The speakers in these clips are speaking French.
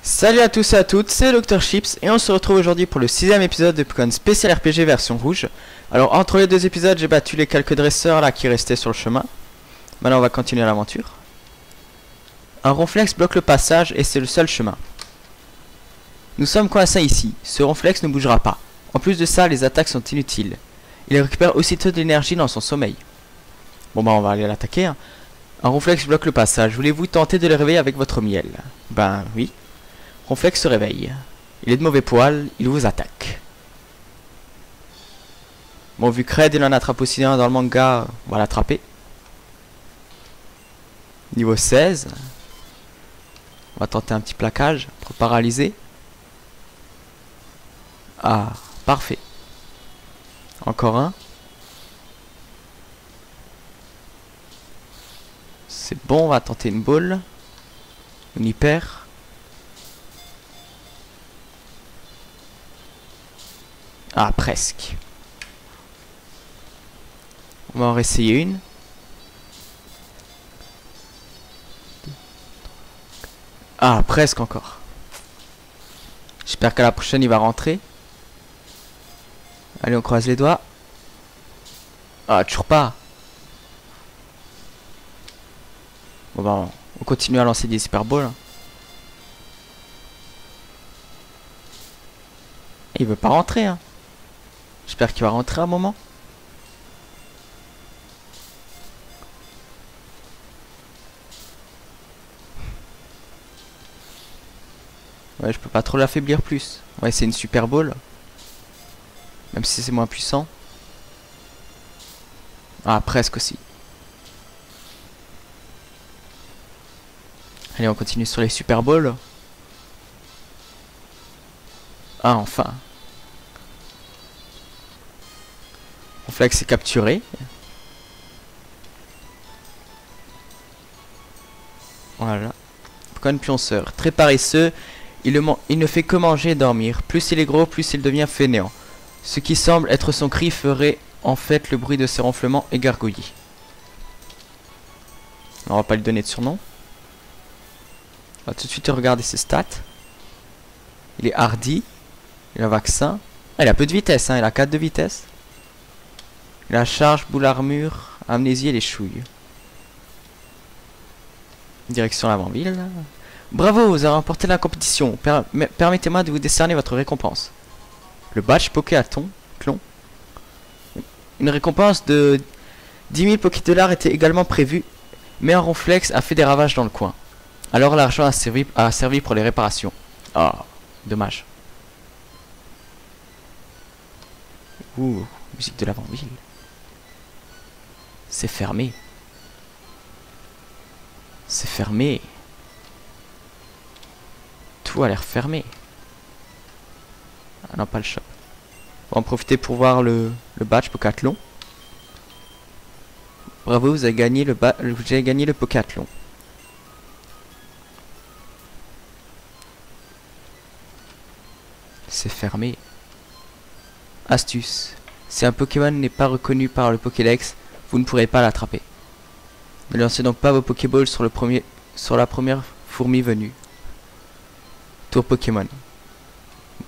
Salut à tous et à toutes, c'est Dr Chips et on se retrouve aujourd'hui pour le 6ème épisode de Pokémon Spécial RPG version rouge. Alors entre les deux épisodes j'ai battu les quelques dresseurs là qui restaient sur le chemin. Maintenant on va continuer l'aventure. Un ronflex bloque le passage et c'est le seul chemin. Nous sommes coincés ici, ce ronflex ne bougera pas. En plus de ça les attaques sont inutiles. Il récupère aussitôt de l'énergie dans son sommeil. Bon bah on va aller l'attaquer hein. Un ronflex bloque le passage, voulez-vous tenter de le réveiller avec votre miel? Ben oui. Ronflex se réveille. Il est de mauvais poil, il vous attaque. Bon, vu que Red il en attrape aussi un dans le manga, on va l'attraper. Niveau 16. On va tenter un petit plaquage pour paralyser. Ah, parfait. Encore un. C'est bon, on va tenter une boule. Une hyper. Ah, presque. On va en réessayer une. Ah, presque encore. J'espère qu'à la prochaine, il va rentrer. Allez, on croise les doigts. Ah, toujours pas. Bon, bah, on continue à lancer des super balls. Il veut pas rentrer, hein. J'espère qu'il va rentrer à un moment. Ouais, je peux pas trop l'affaiblir plus. Ouais, c'est une super ball. Même si c'est moins puissant. Ah, presque aussi. Allez, on continue sur les super balls. Ah, enfin. Ronflex est capturé. Voilà. Pokémon pionceur. Très paresseux. Il ne fait que manger et dormir. Plus il est gros, plus il devient fainéant. Ce qui semble être son cri ferait en fait le bruit de ses ronflements et gargouillis. On va pas lui donner de surnom. On va tout de suite regarder ses stats. Il est hardy. Il a un vaccin. Ah, il a peu de vitesse, hein. Il a 4 de vitesse. La charge, boule armure, amnésie et les chouilles. Direction l'avant-ville. Bravo, vous avez remporté la compétition. Permettez-moi de vous décerner votre récompense. Le badge Pokéaton. Clon. Une récompense de 10 000 Pokédollars était également prévue, mais un ronflex a fait des ravages dans le coin. Alors l'argent a servi pour les réparations. Ah, dommage. Ouh, musique de l'avant-ville. C'est fermé. C'est fermé. Tout a l'air fermé. Ah non, pas le shop. On va en profiter pour voir le badge Pokathlon. Bravo, vous avez gagné le Pokathlon. C'est fermé. Astuce. Si un Pokémon n'est pas reconnu par le Pokédex, vous ne pourrez pas l'attraper. Ne lancez donc pas vos Pokéballs sur la première fourmi venue. Tour Pokémon.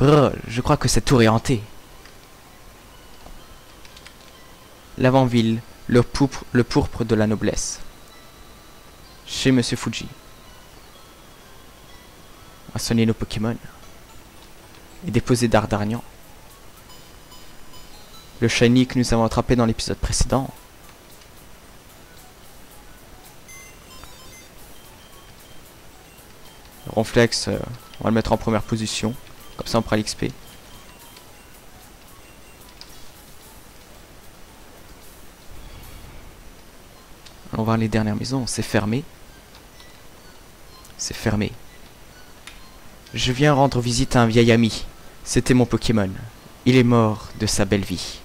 Brrr, je crois que cette tour est hantée. L'avant-ville, le pourpre de la noblesse. Chez Monsieur Fuji. On va sonner nos Pokémon. Et déposer Dardarnian. Le shiny que nous avons attrapé dans l'épisode précédent. Le ronflex, on va le mettre en première position. Comme ça on prend l'XP. Allons voir les dernières maisons. C'est fermé. C'est fermé. Je viens rendre visite à un vieil ami. C'était mon Pokémon. Il est mort de sa belle vie.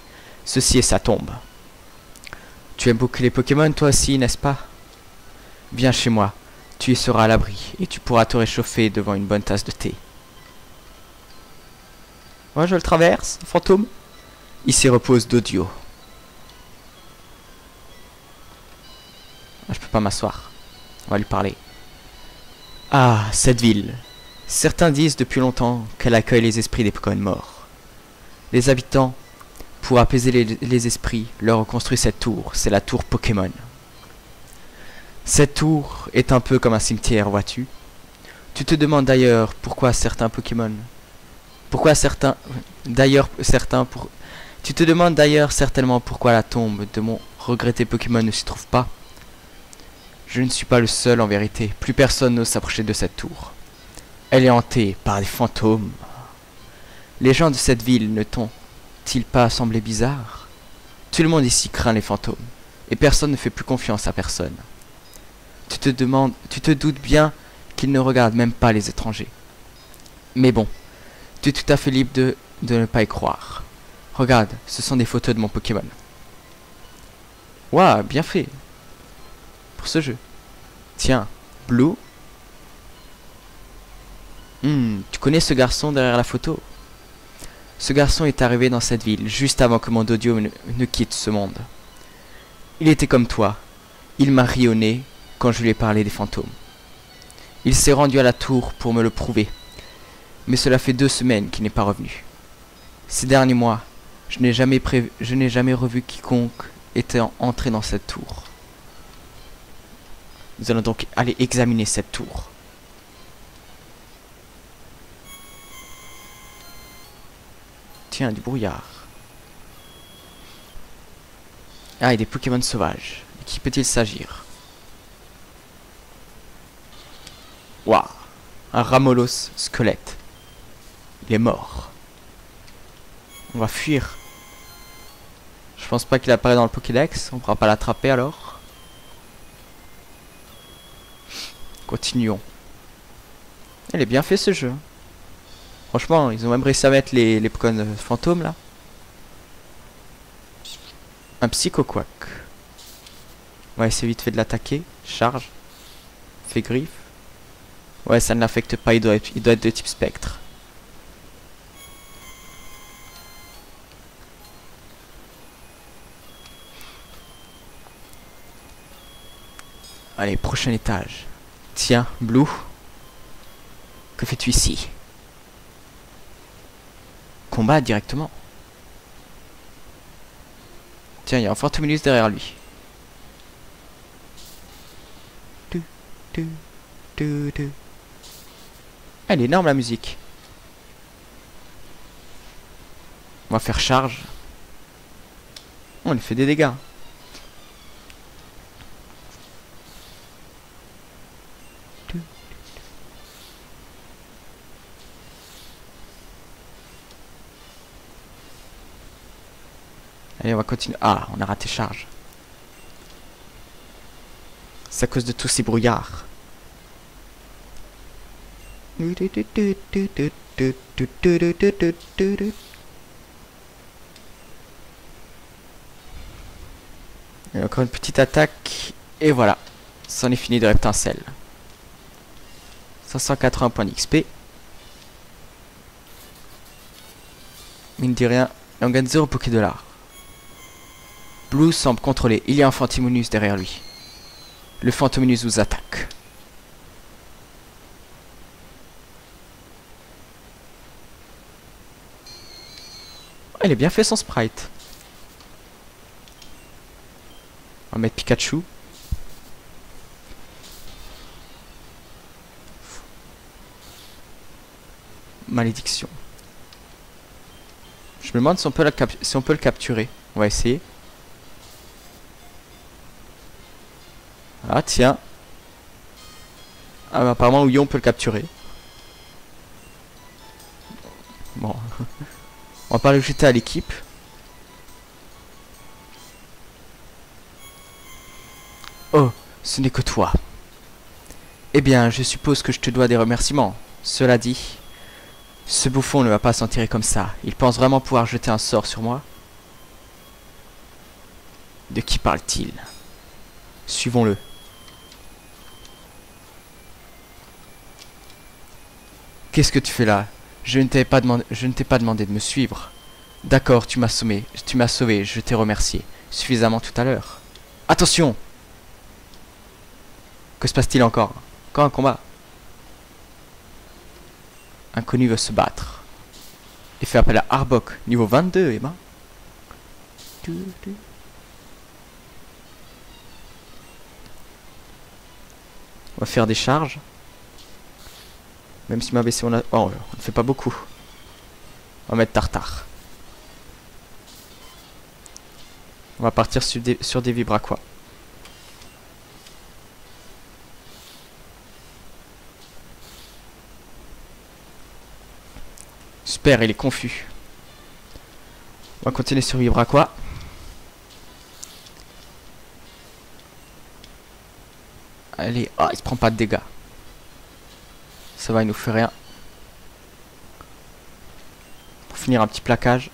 Ceci est sa tombe. Tu aimes beaucoup les Pokémon toi aussi, n'est-ce pas? Viens chez moi. Tu y seras à l'abri et tu pourras te réchauffer devant une bonne tasse de thé. Moi je le traverse, fantôme. Ici repose Dodio. Ah, je peux pas m'asseoir. On va lui parler. Ah, cette ville. Certains disent depuis longtemps qu'elle accueille les esprits des Pokémon morts. Les habitants, pour apaiser les esprits, leur ont construit cette tour. C'est la tour Pokémon. Cette tour est un peu comme un cimetière, vois-tu. Tu te demandes d'ailleurs pourquoi certains Pokémon... Pourquoi certains... D'ailleurs, certains... Tu te demandes d'ailleurs certainement pourquoi la tombe de mon regretté Pokémon ne s'y trouve pas. Je ne suis pas le seul en vérité. Plus personne n'ose s'approcher de cette tour. Elle est hantée par des fantômes. Les gens de cette ville ne t'ont-ils pas semblé bizarres? Tout le monde ici craint les fantômes. Et personne ne fait plus confiance à personne. Tu te doutes bien qu'ils ne regardent même pas les étrangers. Mais bon, tu es tout à fait libre de ne pas y croire. Regarde, ce sont des photos de mon Pokémon. Waouh, bien fait. Pour ce jeu. Tiens, Blue. Tu connais ce garçon derrière la photo? Ce garçon est arrivé dans cette ville juste avant que mon Dodio ne quitte ce monde. Il était comme toi. Il m'a ri au nez quand je lui ai parlé des fantômes. Il s'est rendu à la tour pour me le prouver. Mais cela fait 2 semaines qu'il n'est pas revenu. Ces derniers mois, je n'ai jamais revu quiconque était entré dans cette tour. Nous allons donc aller examiner cette tour. Tiens, du brouillard. Ah, et des Pokémon sauvages. De qui peut-il s'agir? Waouh, un Ramolos squelette. Il est mort. On va fuir. Je pense pas qu'il apparaît dans le Pokédex. On pourra pas l'attraper alors. Continuons. Il est bien fait ce jeu. Franchement, ils ont même réussi à mettre les Pokémon fantômes là. Un Psychoquack. On va essayer vite fait de l'attaquer. Charge. Fait griffe. Ouais, ça ne l'affecte pas, il doit être de type spectre. Allez, prochain étage. Tiens, Blue. Que fais-tu ici? Combat directement. Tiens, il y a un Fantominus derrière lui. Elle est énorme la musique. On va faire charge. On lui fait des dégâts. Allez, on va continuer. Ah, on a raté charge. C'est à cause de tous ces brouillards. Et encore une petite attaque. Et voilà. C'en est fini de Reptincelle. 580 points d'XP. Mine de rien. Et on gagne 0 Pokédollars. Blue semble contrôlé. Il y a un Fantominus derrière lui. Le Fantominus vous attaque. Oh, il est bien fait son sprite. On va mettre Pikachu. Malédiction. Je me demande si on peut, si on peut le capturer. On va essayer. Ah tiens. Ah, apparemment Ouillon peut le capturer. Bon. On va pas le jeter à l'équipe. Oh, ce n'est que toi. Eh bien, je suppose que je te dois des remerciements. Cela dit, ce bouffon ne va pas s'en tirer comme ça. Il pense vraiment pouvoir jeter un sort sur moi? De qui parle-t-il? Suivons-le. Qu'est-ce que tu fais là? Je ne t'ai pas demandé de me suivre. D'accord, tu m'as sauvé, je t'ai remercié. Suffisamment tout à l'heure. Attention! Que se passe-t-il encore? Encore un combat? Inconnu veut se battre. Et fait appel à Arbok, niveau 22, eh ben. On va faire des charges. Même si ma BC on a... Oh, on ne fait pas beaucoup. On va mettre Tartare. On va partir sur des vibraquois. Super, il est confus. On va continuer sur vibraquois. Allez, oh, il se prend pas de dégâts. Ça va, il nous fait rien. Pour finir, un petit plaquage.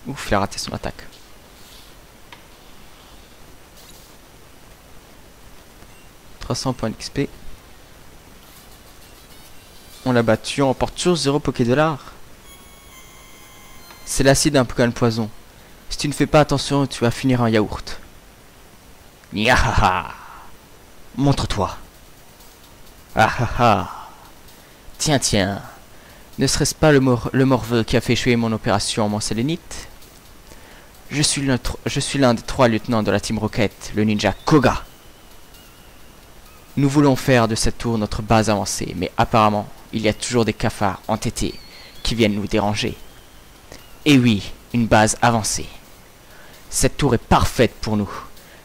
Ouf, il a raté son attaque. « 300 points d'XP. On l'a battu, on remporte toujours 0 Poké-Dollar. C'est l'acide d'un Pokémon poison. Si tu ne fais pas attention, tu vas finir en yaourt. Niahaha. Montre-toi. Ah ah ah. Tiens, tiens. Ne serait-ce pas le morveux qui a fait échouer mon opération en sélénite? Je suis l'un des 3 lieutenants de la Team Rocket, le ninja Koga. Nous voulons faire de cette tour notre base avancée, mais apparemment, il y a toujours des cafards entêtés qui viennent nous déranger. Et oui, une base avancée. Cette tour est parfaite pour nous,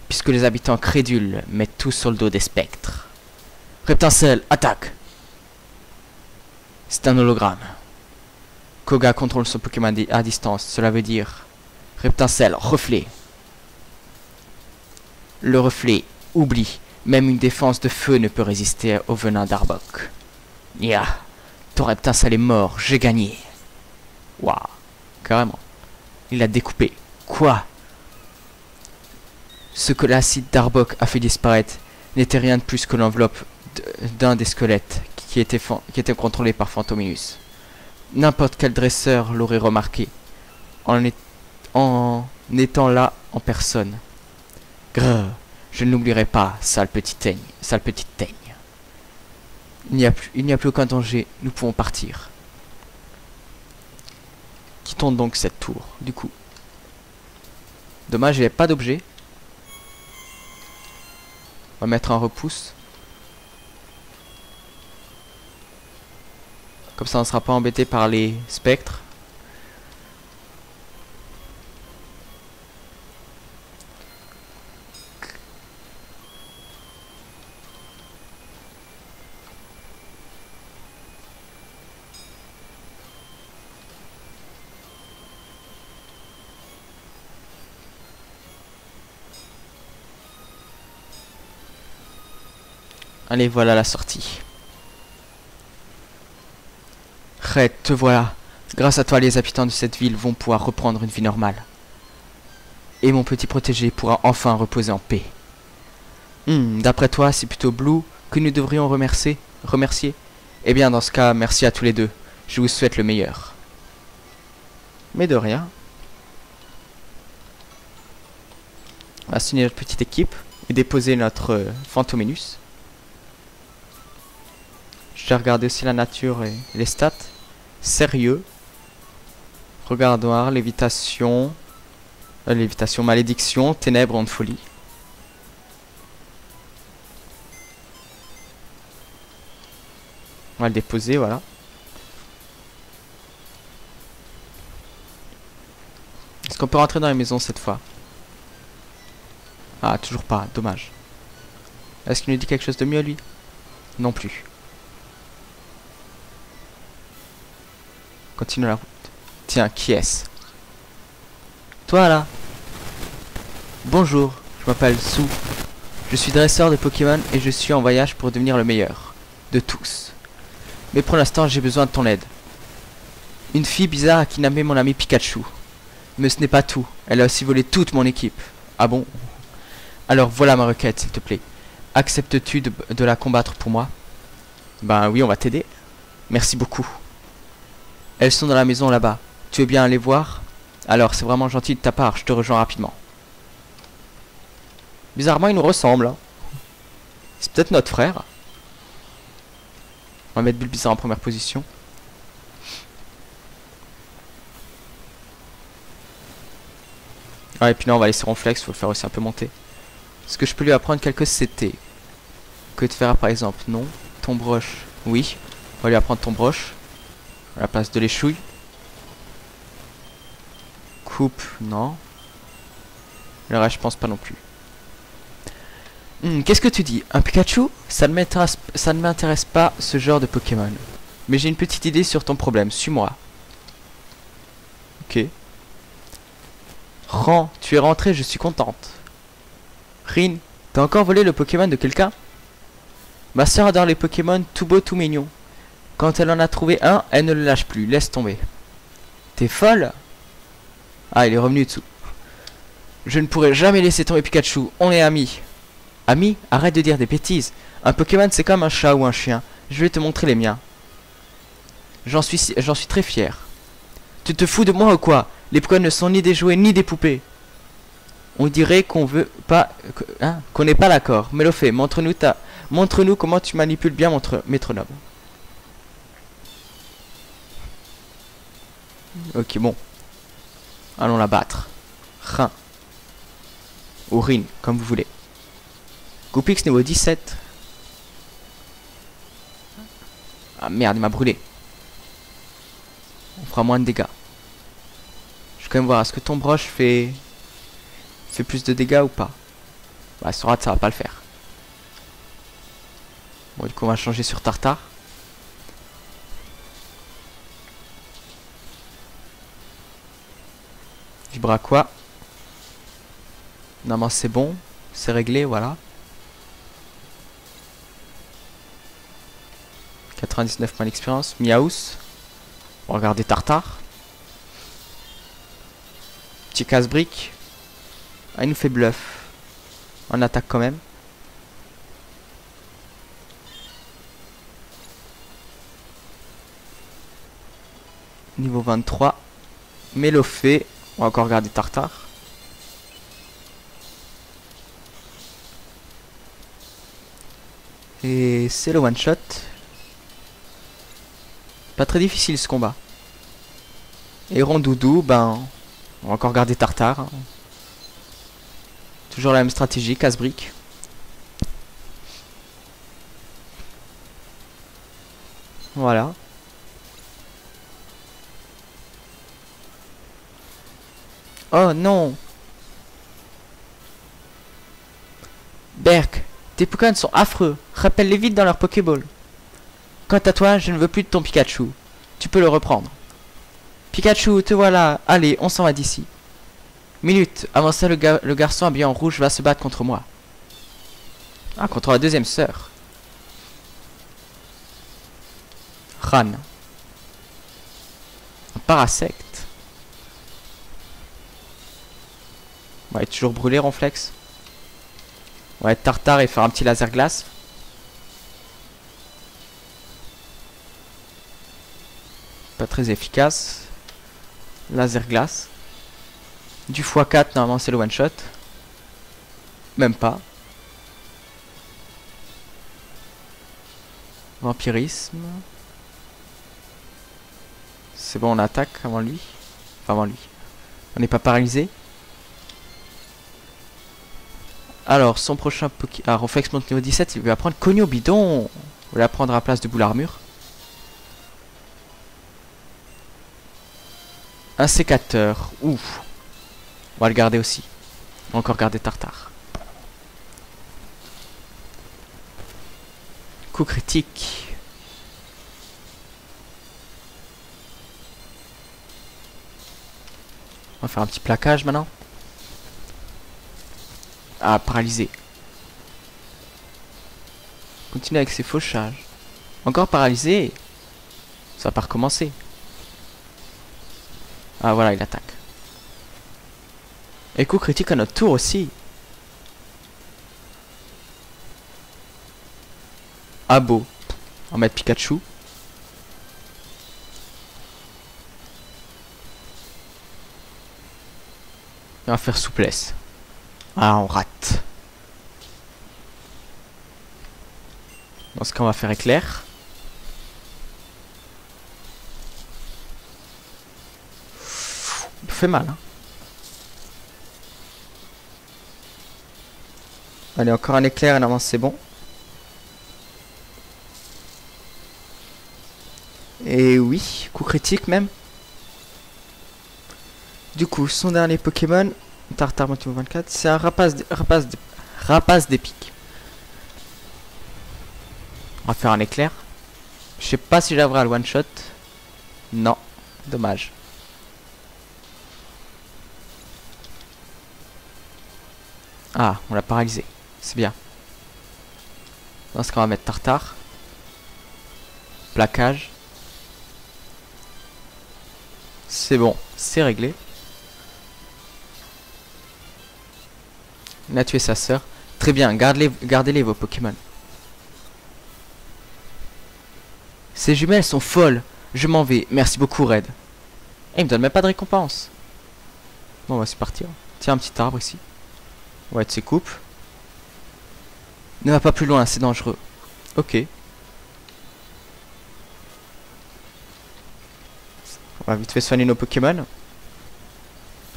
puisque les habitants crédules mettent tout sur le dos des spectres. Reptincelle, attaque! C'est un hologramme. Koga contrôle son Pokémon à distance, cela veut dire... Reptincelle, reflet. Le reflet, oublie. Même une défense de feu ne peut résister au venin d'Arbok. Nia, ton Reptincelle est mort, j'ai gagné. Waouh, carrément. Il a découpé. Quoi? Ce que l'acide d'Arbok a fait disparaître n'était rien de plus que l'enveloppe d'un des squelettes qui était contrôlé par Phantominus. N'importe quel dresseur l'aurait remarqué en étant là en personne. Grrr, je ne l'oublierai pas, sale petite teigne. Il n'y a plus aucun danger, nous pouvons partir. Quittons donc cette tour, du coup. Dommage, il n'y avait pas d'objet. On va mettre un repousse. Comme ça on ne sera pas embêté par les spectres. Allez, voilà la sortie. Red, te voilà. Grâce à toi, les habitants de cette ville vont pouvoir reprendre une vie normale. Et mon petit protégé pourra enfin reposer en paix. D'après toi, c'est plutôt Blue que nous devrions remercier. Eh bien, dans ce cas, merci à tous les deux. Je vous souhaite le meilleur. Mais de rien. On va signer notre petite équipe et déposer notre Phantominus. Je vais regarder aussi la nature et les stats. Sérieux. Regard noir, lévitation. Lévitation, malédiction, ténèbres, onde folie. On va le déposer, voilà. Est-ce qu'on peut rentrer dans la maison cette fois? Ah, toujours pas, dommage. Est-ce qu'il nous dit quelque chose de mieux, lui? Non plus. Continue la route. Tiens, qui est-ce? Toi là. Bonjour, je m'appelle Sue. Je suis dresseur de Pokémon et je suis en voyage pour devenir le meilleur de tous. Mais pour l'instant, j'ai besoin de ton aide. Une fille bizarre a kidnappé mon ami Pikachu. Mais ce n'est pas tout. Elle a aussi volé toute mon équipe. Ah bon? Alors voilà ma requête, s'il te plaît. Acceptes-tu de la combattre pour moi? Ben oui, on va t'aider. Merci beaucoup. Elles sont dans la maison là-bas. Tu veux bien aller voir? Alors, c'est vraiment gentil de ta part, je te rejoins rapidement. Bizarrement, il nous ressemble. Hein. C'est peut-être notre frère. On va mettre Bulbizarre en première position. Ah, et puis là on va laisser Ronflex, faut le faire aussi un peu monter. Est-ce que je peux lui apprendre quelques CT? Que de faire par exemple? Non. Ton broche, oui. On va lui apprendre ton broche. À la place de l'échouille. Coupe, non. Le reste, je pense pas non plus. Qu'est-ce que tu dis? Un Pikachu? Ça ne m'intéresse pas ce genre de Pokémon. Mais j'ai une petite idée sur ton problème. Suis-moi. Ok. Ran, tu es rentré, je suis contente. Rin, t'as encore volé le Pokémon de quelqu'un? Ma soeur adore les Pokémon tout beaux, tout mignons. Quand elle en a trouvé un, elle ne le lâche plus. Laisse tomber. T'es folle? Ah, il est revenu dessous. Je ne pourrai jamais laisser tomber Pikachu. On est amis. Amis? Arrête de dire des bêtises. Un Pokémon, c'est comme un chat ou un chien. Je vais te montrer les miens. J'en suis très fier. Tu te fous de moi ou quoi? Les Pokémon ne sont ni des jouets ni des poupées. On dirait qu'on veut pas... qu'on n'est pas d'accord. Melofée, montre-nous comment tu manipules bien notre métronome. Ok, bon. Allons la battre. Rin. Ou Rin, comme vous voulez. Goupix niveau 17. Ah merde, il m'a brûlé. On fera moins de dégâts. Je vais quand même voir, est-ce que ton broche fait plus de dégâts ou pas? Bah, sur rate, ça va pas le faire. Bon, du coup, on va changer sur Tartare. Vibraqua. Non, mais c'est bon. C'est réglé, voilà. 99 points d'expérience. Miaus. On va regarder Tartare. Petit casse-brique. Ah, il nous fait bluff. On attaque quand même. Niveau 23. Melofée. On va encore regarder Tartare. Et c'est le one shot. Pas très difficile ce combat. Et Rondoudou, ben... on va encore garder Tartare. Hein. Toujours la même stratégie, casse-brique. Voilà. Oh non! Berk, tes Pokémon sont affreux. Rappelle-les vite dans leur Pokéball. Quant à toi, je ne veux plus de ton Pikachu. Tu peux le reprendre. Pikachu, te voilà. Allez, on s'en va d'ici. Minute, avant ça, le garçon habillé en rouge va se battre contre moi. Ah, contre la deuxième sœur. Ran. Un parasecte. On va être toujours brûlé, Ronflex. On va être Tartare et faire un petit laser glace. Pas très efficace. Laser glace. Du x4, normalement c'est le one shot. Même pas. Vampirisme. C'est bon, on attaque avant lui. Enfin, avant lui. On n'est pas paralysé. Alors, son prochain Poké... Ah, Ronflex monte niveau 17, il va prendre Cogno Bidon. On va la prendre à la place de Boule Armure. Un sécateur. Ouf. On va le garder aussi. On va encore garder Tartare. Coup critique. On va faire un petit plaquage maintenant. Ah, paralysé. Continue avec ses fauchages. Encore paralysé. Ça va pas recommencer. Ah voilà, il attaque. Et coup critique à notre tour aussi. Ah beau. On va mettre Pikachu. Et on va faire souplesse. Ah, on rate. Dans ce cas, on va faire éclair. fait mal. Hein. Allez, encore un éclair et normalement c'est bon. Et oui, coup critique même. Du coup, son dernier Pokémon, Tartare Motivo 24, c'est un rapace d'épique. On va faire un éclair. Je sais pas si j'arriverai à le one shot. Non, dommage. Ah, on l'a paralysé. C'est bien. Dans ce cas, on va mettre Tartare. Plaquage. C'est bon, c'est réglé. Il a tué sa sœur. Très bien, gardez-les vos Pokémon. Ces jumelles sont folles. Je m'en vais. Merci beaucoup, Red. Et il me donne même pas de récompense. Bon, on va se partir. Tiens, un petit arbre ici. On va être ses coupes. Ne va pas plus loin, c'est dangereux. Ok. On va vite fait soigner nos Pokémon.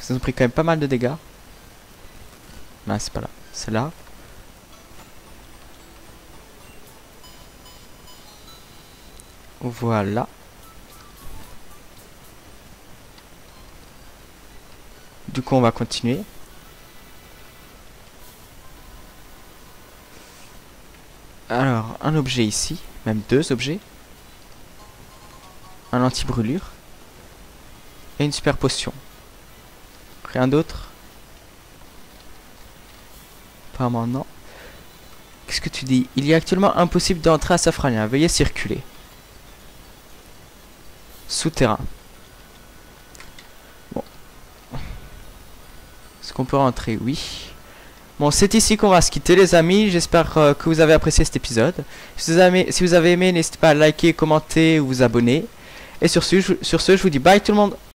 Ils ont pris quand même pas mal de dégâts. Non, c'est pas là. C'est là. Voilà. Du coup, on va continuer. Alors, un objet ici. Même deux objets. Un anti-brûlure. Et une super potion. Rien d'autre. Apparemment non. Qu'est-ce que tu dis? Il est actuellement impossible d'entrer à Safrania. Veuillez circuler. Souterrain. Bon. Est-ce qu'on peut rentrer? Oui. Bon, c'est ici qu'on va se quitter, les amis. J'espère que vous avez apprécié cet épisode. Si vous avez aimé, n'hésitez pas à liker, commenter ou vous abonner. Et sur ce, je vous dis bye tout le monde.